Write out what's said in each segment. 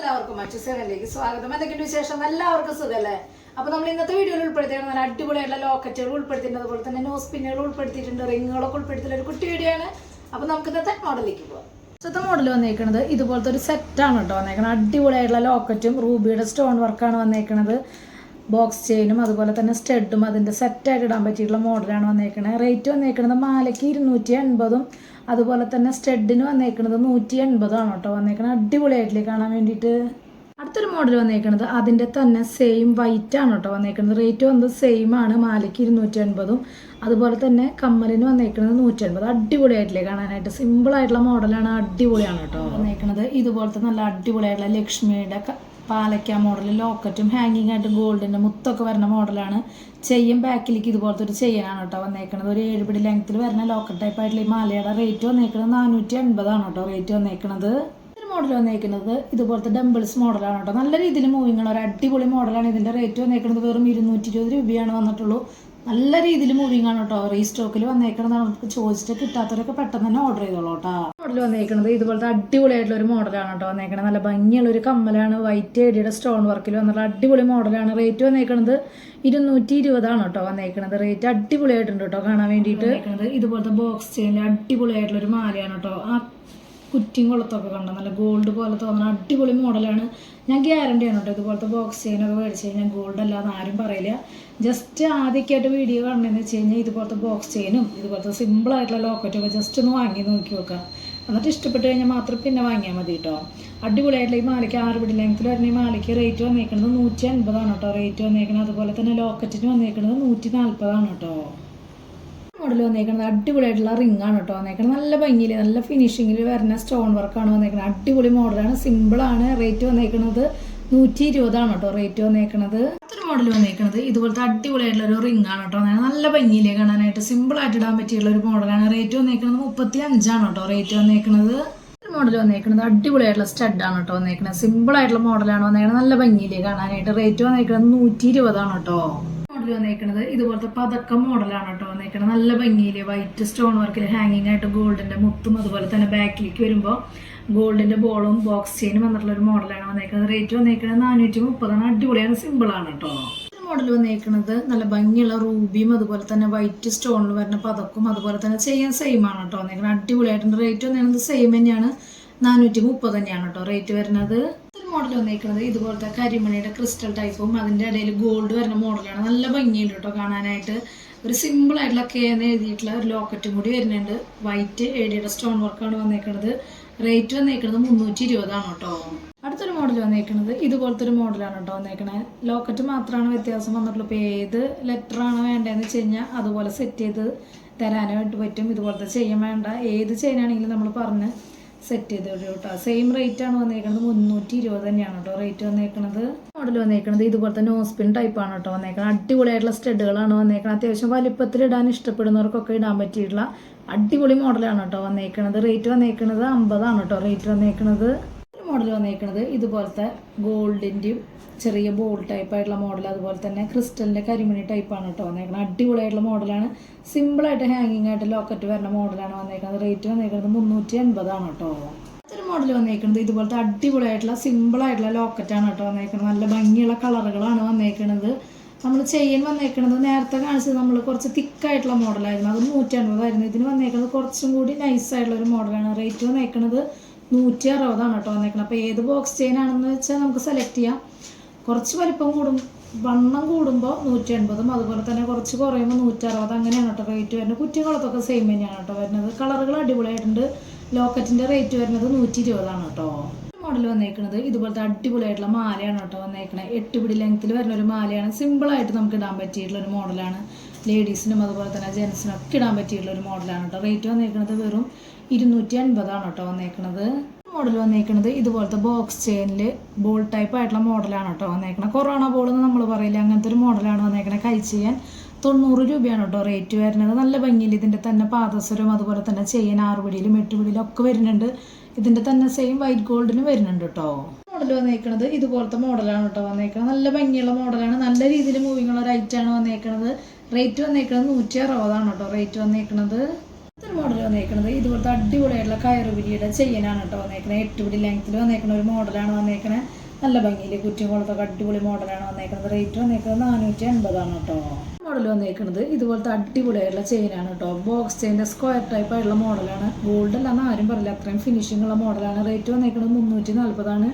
എല്ലാവർക്കും മച്ചുസേനയിലേക്ക് സ്വാഗതം. എന്തൊക്കെയുണ്ട് വിശേഷം? എല്ലാവർക്കും സുഖല്ലേ? അപ്പൊ നമ്മൾ ഇന്നത്തെ വീഡിയോയിൽ ഉൾപ്പെടുത്തിയാണ് നല്ല അടിപൊളിയായിട്ടുള്ള ലോക്കറ്റുകൾ ഉൾപ്പെടുത്തിയിട്ടുണ്ട്, അതുപോലെ തന്നെ നോസ് പിന്നുകൾ ഉൾപ്പെടുത്തിയിട്ടുണ്ട്, റിങ്ങുകളൊക്കെ ഉൾപ്പെടുത്തിയുള്ള ഒരു കുട്ടി വീഡിയോ ആണ്. അപ്പൊ നമുക്ക് ഇന്നത്തെ മോഡലിലേക്ക് പോവാം. ഇന്നത്തെ മോഡൽ വന്നേക്കുന്നത് ഇതുപോലത്തെ ഒരു സെറ്റാണ് കേട്ടോ വന്നേക്കുന്നത്. അടിപൊളിയായിട്ടുള്ള ലോക്കറ്റും റൂബിയുടെ സ്റ്റോൺ വർക്കാണ് വന്നേക്കുന്നത്. ബോക്സ് ചെയിനും അതുപോലെ തന്നെ സ്റ്റഡും അതിൻ്റെ സെറ്റായിട്ട് ഇടാൻ പറ്റിയിട്ടുള്ള മോഡലാണ് വന്നേക്കുന്നത്. റേറ്റ് വന്നേക്കുന്നത് മാലയ്ക്ക് 280 അതുപോലെ തന്നെ സ്റ്റഡിന് വന്നേക്കുന്നത് 180 കേട്ടോ വന്നേക്കുന്നത്. അടിപൊളിയായിട്ടില്ലേ കാണാൻ വേണ്ടിയിട്ട്. അടുത്തൊരു മോഡൽ വന്നേക്കുന്നത് അതിൻ്റെ തന്നെ സെയിം വൈറ്റ് ആണ് കേട്ടോ വന്നേക്കുന്നത്. റേറ്റ് വന്നത് സെയിം ആണ്, മാലയ്ക്ക് 280 അതുപോലെ തന്നെ കമ്മലിന് വന്നേക്കുന്നത് 180. അടിപൊളിയായിട്ടില്ലേ കാണാനായിട്ട്. സിമ്പിളായിട്ടുള്ള മോഡലാണ്, അടിപൊളിയാണ് കേട്ടോ വന്നേക്കുന്നത്. ഇതുപോലത്തെ നല്ല അടിപൊളിയായിട്ടുള്ള ലക്ഷ്മിയുടെ പാലക്ക മോഡൽ ലോക്കറ്റും ഹാങ്ങിങ് ആയിട്ട് ഗോൾഡിൻ്റെ മുത്തൊക്കെ വരുന്ന മോഡലാണ്. ചെയ്യും ബാക്കിലേക്ക് ഇതുപോലത്തെ ഒരു ചെയ്യാനാണ് കേട്ടോ വന്നേക്കുന്നത്. ഒരു 7 പിടി ലെങ്ത്തിൽ വരുന്ന ലോക്കറ്റ് ടൈപ്പ് ആയിട്ടുള്ള ഈ മാലയുടെ റേറ്റ് വന്നേക്കുന്നത് 480 കേട്ടോ റേറ്റ് വന്നേക്കുന്നത്. മോഡൽ വന്നേക്കുന്നത് ഇതുപോലത്തെ ഡംബിൾസ് മോഡലാണ് കേട്ടോ. നല്ല രീതിയിൽ മൂവിങ് ആണ്, ഒരു അടിപൊളി മോഡലാണ്. ഇതിൻ്റെ റേറ്റ് വന്നേക്കുന്നത് വെറും 220 രൂപയാണ് വന്നിട്ടുള്ളൂ. നല്ല രീതിയിൽ മൂവിങ് ആണ് കേട്ടോ. റീസ്റ്റോക്കിൽ വന്നേക്കുന്നത് നമുക്ക് ചോദിച്ചിട്ട് കിട്ടാത്തവരൊക്കെ പെട്ടെന്ന് തന്നെ ഓർഡർ ചെയ്തോളൂ കേട്ടോ. മോഡൽ വന്നേക്കുന്നത് ഇതുപോലത്തെ അടിപൊളിയായിട്ടുള്ള ഒരു മോഡലാണ് കേട്ടോ വന്നേക്കുന്നത്. നല്ല ഭംഗിയുള്ള ഒരു കമ്മലാണ്, വൈറ്റ് ഏടിയുടെ സ്റ്റോൺ വർക്കിൽ വന്നിട്ടുള്ള അടിപൊളി മോഡലാണ്. റേറ്റ് വന്നേക്കുന്നത് 220 കേട്ടോ വന്നേക്കുന്നത്. റേറ്റ് അടിപൊളിയായിട്ടുണ്ട് കേട്ടോ കാണാൻ വേണ്ടിയിട്ട്. ഇതുപോലത്തെ ബോക്സ് ചെയിനിൽ അടിപൊളിയായിട്ടുള്ള ഒരു മാലയാണ് കേട്ടോ. ആ കുറ്റിയും കൊളത്തൊക്കെ കണ്ടോ, നല്ല ഗോൾഡ് പോലെ തോന്നുന്ന അടിപൊളി മോഡലാണ്. ഞാൻ ഗ്യാരണ്ടി ആണ് കേട്ടോ. ഇതുപോലത്തെ ബോക്സ് ചെയിനൊക്കെ മേടിച്ച് കഴിഞ്ഞാൽ ഗോൾഡ് അല്ലാതെ ആരും പറയില്ല. ജസ്റ്റ് ആദ്യമൊക്കെയായിട്ട് വീഡിയോ കാണണമെന്ന് വെച്ച് കഴിഞ്ഞാൽ ഇതുപോലത്തെ ബോക്സ് ചെയിനും ഇതുപോലത്തെ സിമ്പിളായിട്ടുള്ള ലോക്കറ്റൊക്കെ ജസ്റ്റ് ഒന്ന് വാങ്ങി നോക്കി നോക്കാം. എന്നിട്ട് ഇഷ്ടപ്പെട്ട് കഴിഞ്ഞാൽ മാത്രം പിന്നെ വാങ്ങിയാൽ മതി കേട്ടോ. അടിപൊളിയായിട്ടുള്ള ഈ മാലയ്ക്ക് 6 പിടി ലെങ്ത്തിൽ വരുന്ന ഈ മാലയ്ക്ക് റേറ്റ് വന്നേക്കുന്നത് 180 കേട്ടോ റേറ്റ് വന്നേക്കുന്നത്. അതുപോലെ തന്നെ ലോക്കറ്റിന് വന്നേക്കുന്നത് 140 കേട്ടോ. മോഡൽ വന്നേക്കുന്നത് അടിപൊളിയായിട്ടുള്ള റിംഗ് ആണ് കേട്ടോ വന്നേക്കുന്നത്. നല്ല ഭംഗിയിൽ നല്ല ഫിനിഷിങ്ങിൽ വരുന്ന സ്റ്റോൺ വർക്കാണ് വന്നേക്കുന്നത്. അടിപൊളി മോഡലാണ്, സിമ്പിളാണ്. റേറ്റ് വന്നേക്കുന്നത് 120 കേട്ടോ റേറ്റ് വന്നേക്കുന്നത്. അടുത്തൊരു മോഡൽ വന്നേക്കുന്നത് ഇതുപോലത്തെ അടിപൊളിയായിട്ടുള്ള ഒരു റിംഗ് ആണ് കേട്ടോ. നല്ല ഭംഗിയിലേ കാണാനായിട്ട് സിമ്പിളായിട്ട് ഇടാൻ പറ്റിയുള്ള ഒരു മോഡലാണ്. റേറ്റ് വന്നേക്കുന്നത് 35 കേട്ടോ റേറ്റ് വന്നേക്കുന്നത്. മോഡൽ വന്നേക്കുന്നത് അടിപൊളിയായിട്ടുള്ള സ്റ്റഡാണ് കേട്ടോ വന്നേക്കുന്നത്. സിമ്പിളായിട്ടുള്ള മോഡലാണ് വന്നേക്കുന്നത്. നല്ല ഭംഗിയിലേ കാണാനായിട്ട്. റേറ്റ് വന്നേക്കുന്നത് 120 കേട്ടോ. മോഡൽ വന്നേക്കുന്നത് ഇതുപോലത്തെ പതക്കം മോഡലാണ് കേട്ടോ വന്നേക്കുന്നത്. നല്ല ഭംഗിയില് വൈറ്റ് സ്റ്റോൺ വർക്കിൽ ഹാങ്ങിങ് ആയിട്ട് ഗോൾഡിന്റെ മുത്തും അതുപോലെ തന്നെ ബാക്കിലേക്ക് വരുമ്പോൾ ഗോൾഡിന്റെ ബോളും ബോക്സ് ചെയിനും വന്നിട്ടുള്ള ഒരു മോഡലാണ് വന്നേക്കുന്നത്. റേറ്റ് വന്നേക്കുന്നത് 430. അടിപൊളിയാണ്, സിമ്പിളാണ് കേട്ടോ. മോഡൽ വന്നേക്കുന്നത് നല്ല ഭംഗിയുള്ള റൂബിയും അതുപോലെ തന്നെ വൈറ്റ് സ്റ്റോണിൽ വരുന്ന പതക്കും അതുപോലെ തന്നെ ചെയ്യാൻ സെയിം ആണ് കേട്ടോ വന്നേക്കുന്നത്. അടിപൊളിയായിട്ടുണ്ട്. റേറ്റ് വന്നേക്കുന്നത് സെയിം തന്നെയാണ്, 430 തന്നെയാണ് കേട്ടോ റേറ്റ് വരുന്നത്. മോഡൽ വന്നേക്കുന്നത് ഇതുപോലത്തെ കരിമണിയുടെ ക്രിസ്റ്റൽ ടൈപ്പും അതിൻ്റെ ഇടയിൽ ഗോൾഡ് വരുന്ന മോഡലാണ്. നല്ല ഭംഗിയുണ്ട് കേട്ടോ കാണാനായിട്ട്. ഒരു സിമ്പിൾ ആയിട്ടുള്ള എന്ന് എഴുതിയിട്ടുള്ള ഒരു ലോക്കറ്റും കൂടി വരുന്നുണ്ട്. വൈറ്റ് ഏടിയുടെ സ്റ്റോൺ വർക്കാണ് വന്നേക്കുന്നത്. റേറ്റ് വന്നേക്കുന്നത് 320 കേട്ടോ. അടുത്തൊരു മോഡൽ വന്നേക്കുന്നത് ഇതുപോലത്തെ ഒരു മോഡലാണ് കേട്ടോ വന്നേക്കണേ. ലോക്കറ്റ് മാത്രമാണ് വ്യത്യാസം വന്നിട്ടുള്ളൂ. ഇപ്പോൾ ഏത് ലെറ്ററാണ് വേണ്ടതെന്ന് വെച്ച് കഴിഞ്ഞാൽ അതുപോലെ സെറ്റ് ചെയ്ത് തരാനായിട്ട് പറ്റും. ഇതുപോലത്തെ ചെയ്യാൻ വേണ്ട ഏത് ചെയിനാണെങ്കിലും നമ്മൾ പറഞ്ഞ് സെറ്റ് ചെയ്ത് വിടും കേട്ടോ. സെയിം റേറ്റ് ആണ് വന്നേക്കുന്നത്, 320 തന്നെയാണ് കേട്ടോ റേറ്റ് വന്നേക്കുന്നത്. മോഡൽ വന്നേക്കുന്നത് ഇതുപോലത്തെ നോസ്പിൻ ടൈപ്പാണ് കേട്ടോ വന്നേക്കുന്നത്. അടിപൊളിയായിട്ടുള്ള സ്റ്റഡുകളാണ് വന്നേക്കുന്നത്. അത്യാവശ്യം വലിപ്പത്തിൽ ഇടാൻ ഇഷ്ടപ്പെടുന്നവർക്കൊക്കെ ഇടാൻ പറ്റിയിട്ടുള്ള അടിപൊളി മോഡലാണ് കേട്ടോ വന്നേക്കുന്നത്. റേറ്റ് വന്നേക്കുന്നത് 50 കേട്ടോ റേറ്റ് വന്നേക്കുന്നത്. മോഡൽ വന്നേക്കുന്നത് ഇതുപോലത്തെ ഗോൾഡിൻ്റെയും ചെറിയ ബോൾ ടൈപ്പായിട്ടുള്ള മോഡൽ അതുപോലെ തന്നെ ക്രിസ്റ്റലിൻ്റെ കരിമണി ടൈപ്പാണ് കേട്ടോ വന്നേക്കുന്നത്. അടിപൊളിയായിട്ടുള്ള മോഡലാണ്. സിമ്പിളായിട്ട് ഹാങ്ങിങ് ആയിട്ട് ലോക്കറ്റ് വരുന്ന മോഡലാണ് വന്നേക്കുന്നത്. റേറ്റ് വന്നേക്കുന്നത് 380 കേട്ടോ. ഒരു മോഡൽ വന്നേക്കുന്നത് ഇതുപോലത്തെ അടിപൊളിയായിട്ടുള്ള സിമ്പിളായിട്ടുള്ള ലോക്കറ്റാണ് കേട്ടോ വന്നേക്കുന്നത്. നല്ല ഭംഗിയുള്ള കളറുകളാണ് വന്നേക്കുന്നത്. നമ്മൾ ചെയിൻ വന്നേക്കുന്നത് നേരത്തെ കാണിച്ചത് നമ്മൾ കുറച്ച് തിക്കായിട്ടുള്ള മോഡലായിരുന്നു, അത് 150 ഇതിന് വന്നേക്കുന്നത് കുറച്ചും കൂടി നൈസായിട്ടുള്ള ഒരു മോഡലാണ്. റേറ്റ് വന്നേക്കുന്നത് 160 കേട്ടോ വന്നേക്കുന്നത്. അപ്പോൾ ഏത് ബോക്സ് ചെയിൻ ആണെന്ന് വെച്ചാൽ നമുക്ക് സെലക്ട് ചെയ്യാം. കുറച്ച് വലിപ്പം വണ്ണം കൂടുമ്പോൾ 180 അതുപോലെ തന്നെ കുറച്ച് കുറയുമ്പോൾ 160 അങ്ങനെയാണ് കേട്ടോ റേറ്റ് വരുന്നത്. കുറ്റികളത്തൊക്കെ സെയിം തന്നെയാണ് കേട്ടോ വരുന്നത്. കളറുകൾ അടിപൊളിയായിട്ടുണ്ട്. ലോക്കറ്റിൻ്റെ റേറ്റ് വരുന്നത് 120 കേട്ടോ. മോഡൽ വന്നേക്കുന്നത് ഇതുപോലത്തെ അടിപൊളിയായിട്ടുള്ള മാലയാണ് കേട്ടോ വന്നേക്കുന്നത്. 8 പിടി ലെങ്ത്തിൽ വരുന്ന ഒരു മാലയാണ്. സിമ്പിളായിട്ട് നമുക്ക് ഇടാൻ പറ്റിയിട്ടുള്ള ഒരു മോഡലാണ്. ലേഡീസിനും അതുപോലെ തന്നെ ജെൻസിനും ഒക്കെ ഇടാൻ പറ്റിയിട്ടുള്ള ഒരു മോഡലാണ് കേട്ടോ. റേറ്റ് വന്നേക്കുന്നത് വെറും 250 കേട്ടോ വന്നേക്കുന്നത്. മോഡൽ വന്നേക്കുന്നത് ഇതുപോലത്തെ ബോക്സ് ചെയിനിൽ ബോൾ ടൈപ്പ് ആയിട്ടുള്ള മോഡലാണ് കേട്ടോ വന്നേക്കുന്നത്. കൊറോണ ബോൾ എന്ന് നമ്മൾ പറയില്ല, അങ്ങനത്തെ ഒരു മോഡലാണ് വന്നേക്കുന്നത്. കൈ ചെയ്യാൻ 90 രൂപയാണ് കേട്ടോ റേറ്റ് വരുന്നത്. നല്ല ഭംഗിയിൽ ഇതിൻ്റെ തന്നെ പാദസരം അതുപോലെ തന്നെ ചെയിൻ 6 പിടിയിലും 8 പിടിയിലും ഒക്കെ വരുന്നുണ്ട്. ഇതിൻ്റെ തന്നെ സെയിം വൈറ്റ് ഗോൾഡിന് വരുന്നുണ്ട് കേട്ടോ. മോഡൽ വന്നേക്കുന്നത് ഇതുപോലത്തെ മോഡലാണ് കേട്ടോ വന്നേക്കുന്നത്. നല്ല ഭംഗിയുള്ള മോഡലാണ്. നല്ല രീതിയിൽ മൂവിങ് ഉള്ള ഒരു ഐറ്റാണ് വന്നേക്കുന്നത്. റേറ്റ് വന്നേക്കുന്നത് 160 കേട്ടോ റേറ്റ് വന്നേക്കുന്നത്. മോഡൽ വന്നേക്കുന്നത് ഇതുപോലത്തെ അടിപൊളിയായിട്ടുള്ള കയറുപിരിയുടെ ചെയിനാണ് കേട്ടോ വന്നേക്കുന്നത്. 8 പിടി ലെങ്ത്തിൽ വന്നേക്കുന്ന ഒരു മോഡലാണ് വന്നേക്കുന്നത്. നല്ല ഭംഗിയിൽ കുറ്റിയുംകുളത്തൊക്കെ അടിപൊളി മോഡലാണ് വന്നേക്കുന്നത്. റേറ്റ് വന്നേക്കുന്നത് 480 കേട്ടോ. മോഡൽ വന്നേക്കുന്നത് ഇതുപോലത്തെ അടിപൊളിയായിട്ടുള്ള ചെയിനാണ് കേട്ടോ. ബോക്സ് ചെയിൻ്റെ സ്ക്വയർ ടൈപ്പ് ആയിട്ടുള്ള മോഡലാണ്. ഗോൾഡ് അല്ലാന്ന് ആരും പറയില്ല, അത്രയും ഫിനിഷിംഗ് ഉള്ള മോഡലാണ്. റേറ്റ് വന്നേക്കുന്നത് 340.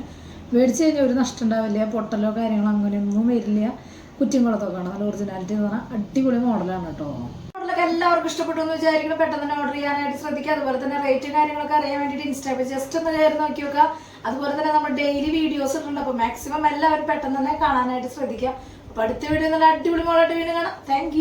മേടിച്ച് കഴിഞ്ഞാൽ ഒരു നഷ്ടം ഉണ്ടാവില്ല, പൊട്ടലോ കാര്യങ്ങളോ അങ്ങനെയൊന്നും വരില്ല. കുറ്റിയുംകുളത്തൊക്കെ ആണ് നല്ല ഒറിജിനാലിറ്റി എന്ന് പറഞ്ഞാൽ അടിപൊളി മോഡലാണ് കേട്ടോ. മോഡലൊക്കെ എല്ലാവർക്കും ഇഷ്ടപ്പെട്ടു എന്ന് വിചാരിക്കണം. പെട്ടെന്ന് തന്നെ ഓർഡർ ചെയ്യാനായിട്ട് ശ്രദ്ധിക്കുക. അതുപോലെ തന്നെ റേറ്റും കാര്യങ്ങളൊക്കെ അറിയാൻ വേണ്ടിയിട്ട് ഇൻസ്റ്റാഗ്രാമിൽ ജസ്റ്റ് ഒന്ന് കയറി നോക്കി നോക്കുക. അതുപോലെ തന്നെ നമ്മൾ ഡെയിലി വീഡിയോസ് ഇട്ടുണ്ട്. അപ്പോൾ മാക്സിമം എല്ലാവരും പെട്ടെന്ന് തന്നെ കാണാനായിട്ട് ശ്രദ്ധിക്കുക. അപ്പോൾ അടുത്ത വീഡിയോ നല്ല അടിപൊളി മോഡലായിട്ട് വീണ്ടും കാണാം. താങ്ക്